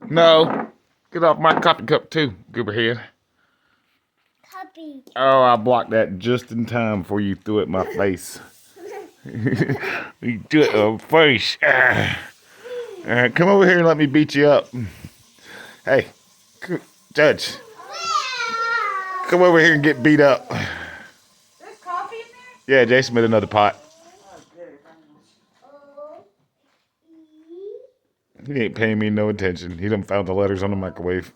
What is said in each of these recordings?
No. Get off my coffee cup too, gooberhead. Puppy. Oh, I blocked that just in time before you threw it in my face. You do it in my face. Come over here and let me beat you up. Hey, Judge, come over here and get beat up. There's coffee in there? Yeah, Jason made another pot. He ain't paying me no attention. He done found the letters on the microwave.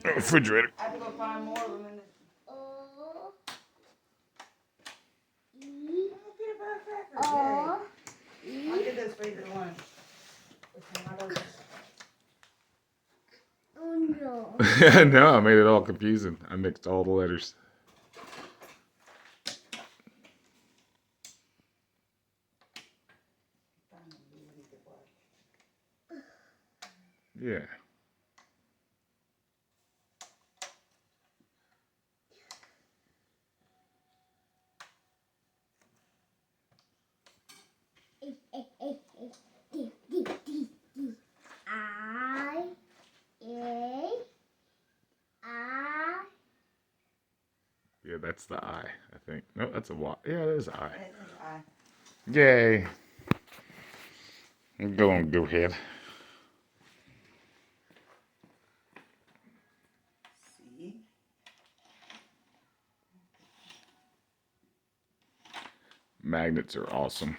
Refrigerator. I have to go find more of them in the peanut butter crackers. Yay. I'll get those for you for lunch. No, I made it all confusing. I mixed all the letters. Yeah. Yeah, that's the I think. No, that's a Y. Yeah, that is I. Yay. Go on, go ahead. See? Magnets are awesome.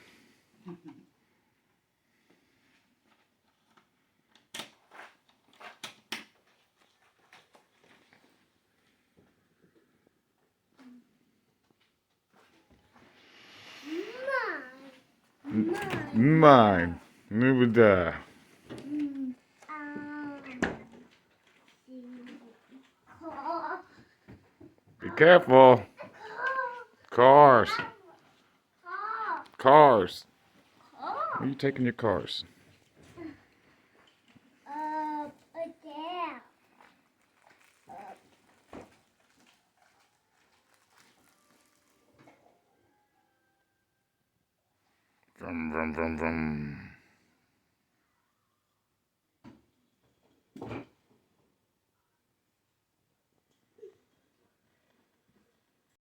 Mine. Never die. Be careful. Cars. Cars. Where are you taking your cars? Vroom, vroom, vroom, vroom.